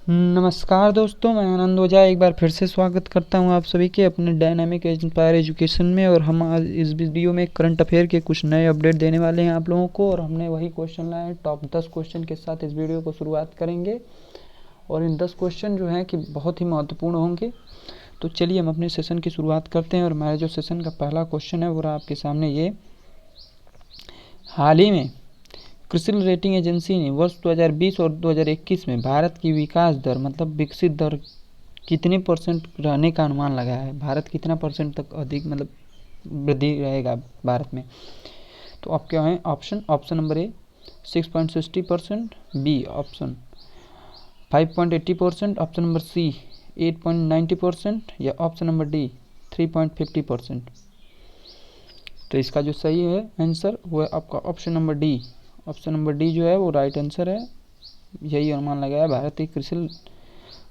नमस्कार दोस्तों, मैं आनंद ओझा एक बार फिर से स्वागत करता हूं आप सभी के अपने डायनामिक इंस्पायर एजुकेशन में। और हम आज इस वीडियो में करंट अफेयर के कुछ नए अपडेट देने वाले हैं आप लोगों को। और हमने वही क्वेश्चन लाए हैं, टॉप 10 क्वेश्चन के साथ इस वीडियो को शुरुआत करेंगे। और इन 10 क्वेश्चन जो हैं कि बहुत ही महत्वपूर्ण होंगे। तो चलिए हम अपने सेशन की शुरुआत करते हैं। और हमारे जो सेशन का पहला क्वेश्चन है वो रहा आपके सामने ये। हाल ही में क्रिसिल रेटिंग एजेंसी ने वर्ष 2020 और 2021 में भारत की विकास दर मतलब विकसित दर कितने परसेंट रहने का अनुमान लगाया है। भारत कितना परसेंट तक अधिक मतलब वृद्धि रहेगा भारत में। तो अब क्या है option number A 6.60%, B option 5.80%, option number C 8.90% या ऑप्शन नंबर डी 3.50%। तो इसका जो सही है आंसर वो है आपका option number D. Option number D जो है वो राइट आंसर है। यही अनुमान लगाया भारतीय क्रिसिल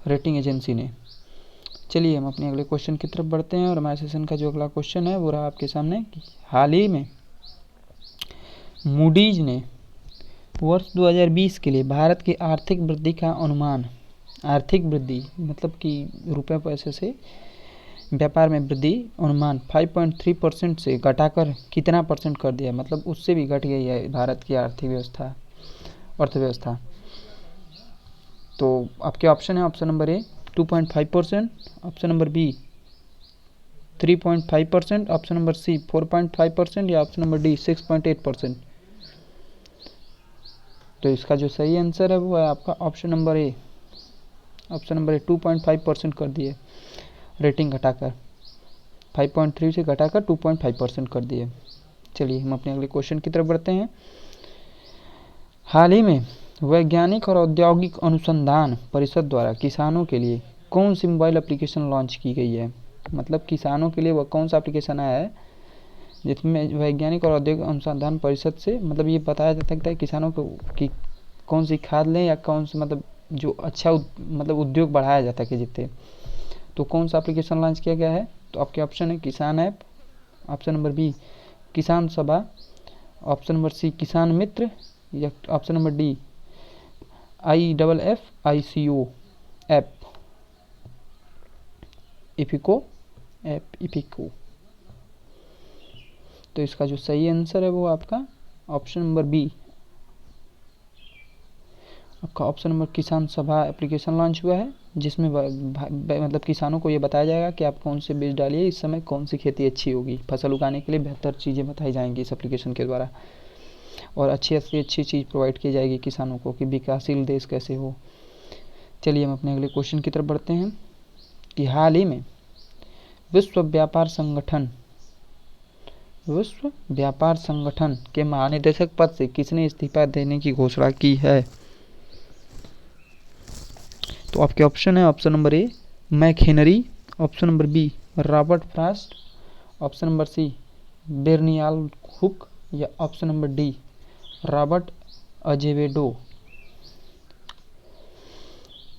रेटिंग एजेंसी ने। चलिए हम अपने अगले क्वेश्चन की तरफ बढ़ते हैं। और हमारे सेशन का जो अगला क्वेश्चन है वो रहा आपके सामने। हाल ही में मूडीज ने वर्ष 2020 के लिए भारत की आर्थिक वृद्धि का अनुमान, आर्थिक वृद्धि मतलब कि रुपये पैसे से व्यापार में वृद्धि अनुमान 5.3% से घटाकर कितना परसेंट कर दिया, मतलब उससे भी घट गई है भारत की अर्थव्यवस्था। तो आपके ऑप्शन है option number A 2.5%, option number B 3.5%, option number C 4.5% या ऑप्शन नंबर डी 6.8%। तो इसका जो सही आंसर है वो है आपका option number A. Option number A 2.5% कर दिए, रेटिंग घटाकर 5.3 से घटाकर 2.5% कर दिए। चलिए हम अपने अगले क्वेश्चन की तरफ बढ़ते हैं। हाल ही में वैज्ञानिक और औद्योगिक अनुसंधान परिषद द्वारा किसानों के लिए कौन सी मोबाइल एप्लीकेशन लॉन्च की गई है। मतलब किसानों के लिए वह कौन सा एप्लीकेशन आया है जिसमें वैज्ञानिक और औद्योगिक अनुसंधान परिषद से मतलब ये बताया जा सकता है किसानों को कि कौन सी खाद लें या कौन सी मतलब जो अच्छा मतलब उद्योग बढ़ाया जाता है कि जितने। तो कौन सा एप्लीकेशन लॉन्च किया गया है। तो आपके ऑप्शन है किसान ऐप, ऑप्शन नंबर बी किसान सभा, ऑप्शन नंबर सी किसान मित्र या option number D IFFICO app, IFFCO. तो इसका जो सही आंसर है वो आपका ऑप्शन नंबर बी, आपका option number Kisan Sabha application launch हुआ है जिसमें मतलब किसानों को ये बताया जाएगा कि आप कौन से बीज डालिए, इस समय कौन सी खेती अच्छी होगी, फसल उगाने के लिए बेहतर चीज़ें बताई जाएंगी इस एप्लीकेशन के द्वारा। और अच्छी से अच्छी चीज़ प्रोवाइड की जाएगी किसानों को कि विकासशील देश कैसे हो। चलिए हम अपने अगले क्वेश्चन की तरफ बढ़ते हैं कि हाल ही में विश्व व्यापार संगठन के महानिदेशक पद से किसने इस्तीफा देने की घोषणा की है। तो आपके ऑप्शन है option number A Mac Henry, option number B Robert Frost, option number C Bernial Hook या option number D Robert Azevedo.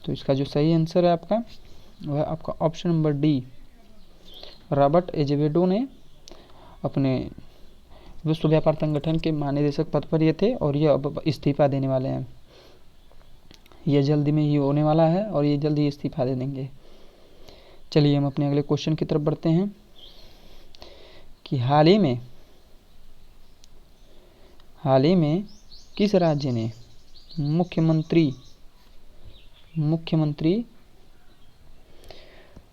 तो इसका जो सही आंसर है आपका वह आपका option number D Robert Azevedo ने अपने विश्व व्यापार संगठन के महानिदेशक पद पर ये थे और ये अब इस्तीफा देने वाले हैं। ये जल्दी में ही होने वाला है और ये जल्दी इस्तीफा दे देंगे। चलिए हम अपने अगले क्वेश्चन की तरफ बढ़ते हैं कि हाल ही में किस राज्य ने मुख्यमंत्री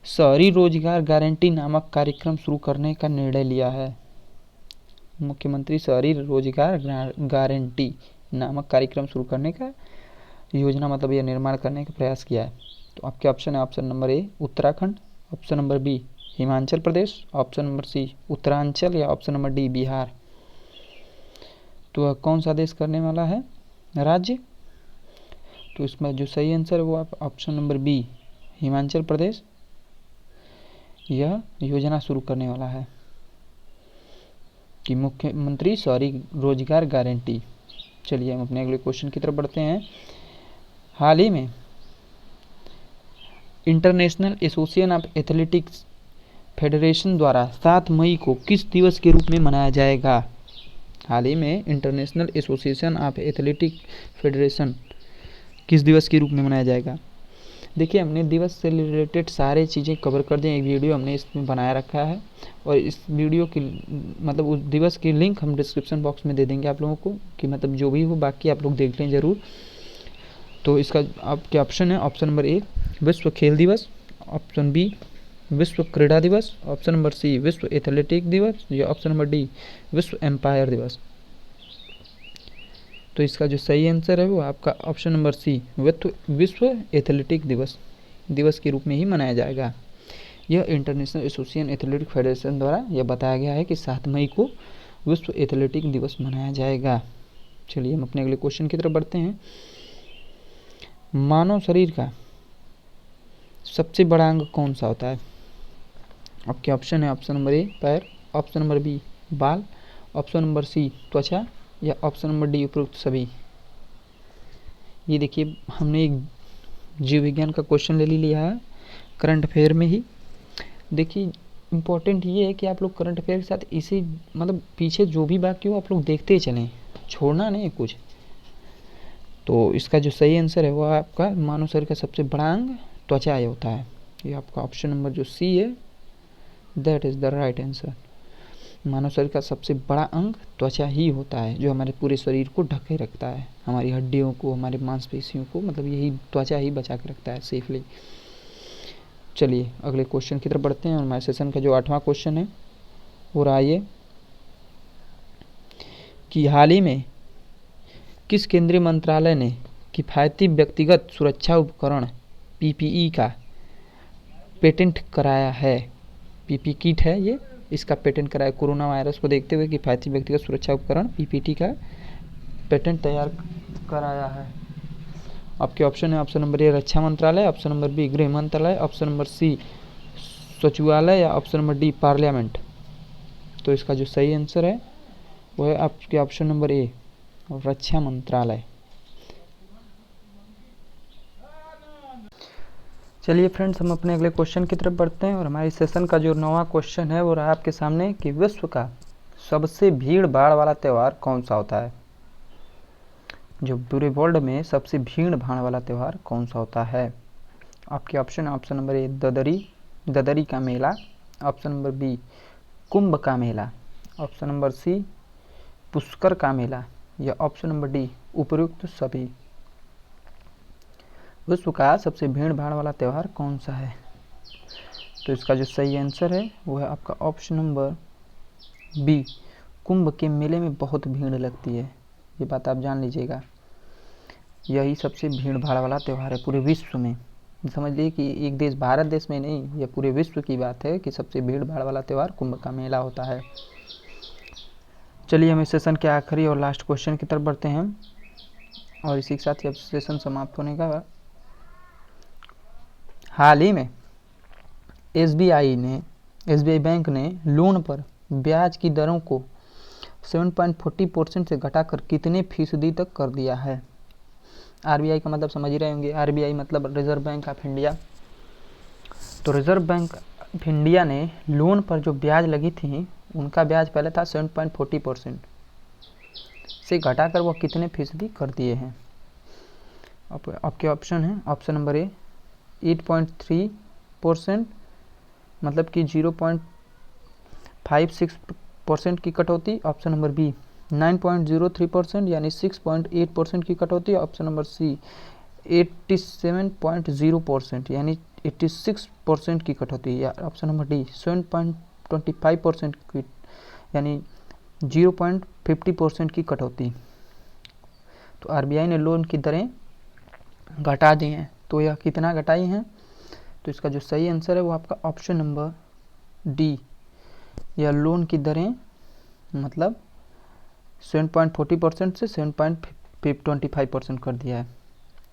शहरी रोजगार गारंटी नामक कार्यक्रम शुरू करने का निर्णय लिया है। मुख्यमंत्री शहरी रोजगार गारंटी नामक कार्यक्रम शुरू करने का योजना मतलब यह निर्माण करने का प्रयास किया है। तो आपके ऑप्शन है option number A Uttarakhand, option number B Himachal Pradesh, option number C Uttaranchal या ऑप्शन नंबर डी बिहार। तो कौन सा देश करने वाला है राज्य। तो इसमें जो सही आंसर है वो आप ऑप्शन नंबर बी हिमाचल प्रदेश यह योजना शुरू करने वाला है कि मुख्यमंत्री शहरी रोजगार गारंटी। चलिए हम अपने अगले क्वेश्चन की तरफ बढ़ते हैं। हाल ही में international association of athletics federation द्वारा 7 मई को किस दिवस के रूप में मनाया जाएगा। हाल ही में international association of athletics federation किस दिवस के रूप में मनाया जाएगा। देखिए हमने दिवस से रिलेटेड सारे चीज़ें कवर कर दी, एक वीडियो हमने इसमें बनाया रखा है और इस वीडियो की मतलब उस दिवस की लिंक हम डिस्क्रिप्शन बॉक्स में दे देंगे आप लोगों को, कि मतलब जो भी हो, बाकी आप लोग देख लें ज़रूर। तो इसका आपके ऑप्शन है, ऑप्शन नंबर ए विश्व खेल दिवस, ऑप्शन बी विश्व क्रीड़ा दिवस, ऑप्शन नंबर सी विश्व एथलेटिक दिवस, या ऑप्शन नंबर डी विश्व एम्पायर दिवस। तो इसका जो सही आंसर है वो आपका ऑप्शन नंबर सी विश्व एथलेटिक दिवस के रूप में ही मनाया जाएगा। यह इंटरनेशनल एसोसिएशन एथलेटिक फेडरेशन द्वारा यह बताया गया है कि 7 मई को विश्व एथलेटिक दिवस मनाया जाएगा। चलिए हम अपने अगले क्वेश्चन की तरफ बढ़ते हैं। मानव शरीर का सबसे बड़ा अंग कौन सा होता है? आपके ऑप्शन है, ऑप्शन नंबर ए पैर, ऑप्शन नंबर बी बाल, ऑप्शन नंबर सी त्वचा, या ऑप्शन नंबर डी उपरोक्त सभी। ये देखिए हमने एक जीव विज्ञान का क्वेश्चन ले लिया है करंट अफेयर में ही। देखिए इम्पोर्टेंट ये है कि आप लोग करंट अफेयर के साथ इसी मतलब पीछे जो भी बाकी हो आप लोग देखते चलें, छोड़ना नहीं कुछ। तो इसका जो सही आंसर है वो आपका मानव शरीर का सबसे बड़ा अंग त्वचा होता है। ये आपका ऑप्शन नंबर जो सी है that is the right answer. मानव शरीर का सबसे बड़ा अंग त्वचा ही होता है, जो हमारे पूरे शरीर को ढके रखता है, हमारी हड्डियों को, हमारे मांसपेशियों को, मतलब यही त्वचा ही बचा के रखता है सेफली। चलिए अगले क्वेश्चन की तरफ बढ़ते हैं और हमारे सेशन का जो 8वां क्वेश्चन है वो रहा ये कि हाल ही में किस केंद्रीय मंत्रालय ने किफ़ायती व्यक्तिगत सुरक्षा उपकरण पीपीई का पेटेंट कराया है? पीपी किट है ये, इसका पेटेंट कराया। कोरोना वायरस को देखते हुए किफ़ायती व्यक्तिगत सुरक्षा उपकरण पीपीटी का पेटेंट तैयार कराया है। आपके ऑप्शन है, ऑप्शन नंबर ए रक्षा मंत्रालय, ऑप्शन नंबर बी गृह मंत्रालय, ऑप्शन नंबर सी सचिवालय, या ऑप्शन नंबर डी पार्लियामेंट। तो इसका जो सही आंसर है वो है आपके ऑप्शन नंबर ए रक्षा मंत्रालय। चलिए फ्रेंड्स हम अपने अगले क्वेश्चन की तरफ बढ़ते हैं और हमारे सेशन का जो 9वां क्वेश्चन है वो रहा आपके सामने कि विश्व का सबसे भीड़ भाड़ वाला त्यौहार कौन सा होता है? जो पूरे वर्ल्ड में सबसे भीड़ भाड़ वाला त्यौहार कौन सा होता है? आपके ऑप्शन है, ऑप्शन नंबर ए ददरी का मेला, ऑप्शन नंबर बी कुंभ का मेला, ऑप्शन नंबर सी पुष्कर का मेला, या ऑप्शन नंबर डी उपयुक्त सभी। विश्व का सबसे भीड़ भाड़ वाला त्यौहार कौन सा है? तो इसका जो सही आंसर है वो है आपका ऑप्शन नंबर बी कुंभ के मेले में बहुत भीड़ लगती है। ये बात आप जान लीजिएगा, यही सबसे भीड़ भाड़ वाला त्यौहार है पूरे विश्व में। समझ लीजिए कि एक देश भारत देश में नहीं, यह पूरे विश्व की बात है कि सबसे भीड़ भाड़ वाला त्यौहार कुंभ का मेला होता है। चलिए हम इस सेशन के आखिरी और लास्ट क्वेश्चन की तरफ बढ़ते हैं और इसी के साथ ही अब सेशन समाप्त होने का। हाल ही में एसबीआई बैंक ने लोन पर ब्याज की दरों को 7.40% से घटाकर कितने फीसदी तक कर दिया है? आरबीआई का मतलब समझ ही रहे होंगे, आरबीआई मतलब रिजर्व बैंक ऑफ इंडिया। तो रिजर्व बैंक ऑफ इंडिया ने लोन पर जो ब्याज लगी थी उनका ब्याज पहले था 7.40% से घटाकर वो कितने फीसदी कर दिए हैं? आपके ऑप्शन है, ऑप्शन नंबर ए 8.3%, मतलब कि 0.56% की कटौती, ऑप्शन नंबर बी 9.03% यानी 6.8% की कटौती, ऑप्शन नंबर सी 87.0% यानी 86% की कटौती, या ऑप्शन नंबर डी 7.25% की यानी 0.50% की कटौती। तो आरबीआई ने लोन की दरें घटा दी हैं, तो यह कितना घटाई हैं? तो इसका जो सही आंसर है वो आपका ऑप्शन नंबर डी, यह लोन की दरें मतलब 7.40% से 7.25% कर दिया है,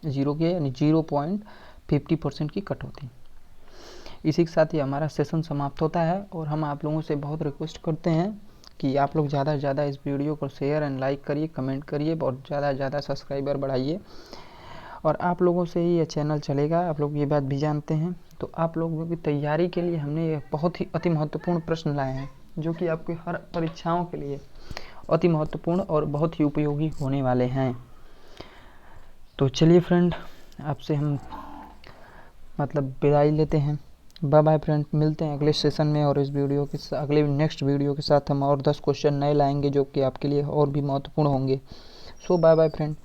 जीरो के यानी 0.50% की कटौती। इसी के साथ ही हमारा सेशन समाप्त होता है और हम आप लोगों से बहुत रिक्वेस्ट करते हैं कि आप लोग ज़्यादा से ज़्यादा इस वीडियो को शेयर एंड लाइक करिए, कमेंट करिए और ज़्यादा से ज़्यादा सब्सक्राइबर बढ़ाइए। और आप लोगों से ही ये चैनल चलेगा, आप लोग ये बात भी जानते हैं। तो आप लोगों की तैयारी के लिए हमने ये बहुत ही अति महत्वपूर्ण प्रश्न लाए हैं जो कि आपकी हर परीक्षाओं के लिए अति महत्वपूर्ण और बहुत ही उपयोगी होने वाले हैं। तो चलिए फ्रेंड, आपसे हम मतलब विदाई लेते हैं। बाय बाय फ्रेंड, मिलते हैं अगले सेशन में और इस वीडियो के अगले नेक्स्ट वीडियो के साथ हम और 10 क्वेश्चन नए लाएंगे जो कि आपके लिए और भी महत्वपूर्ण होंगे। सो बाय बाय फ्रेंड।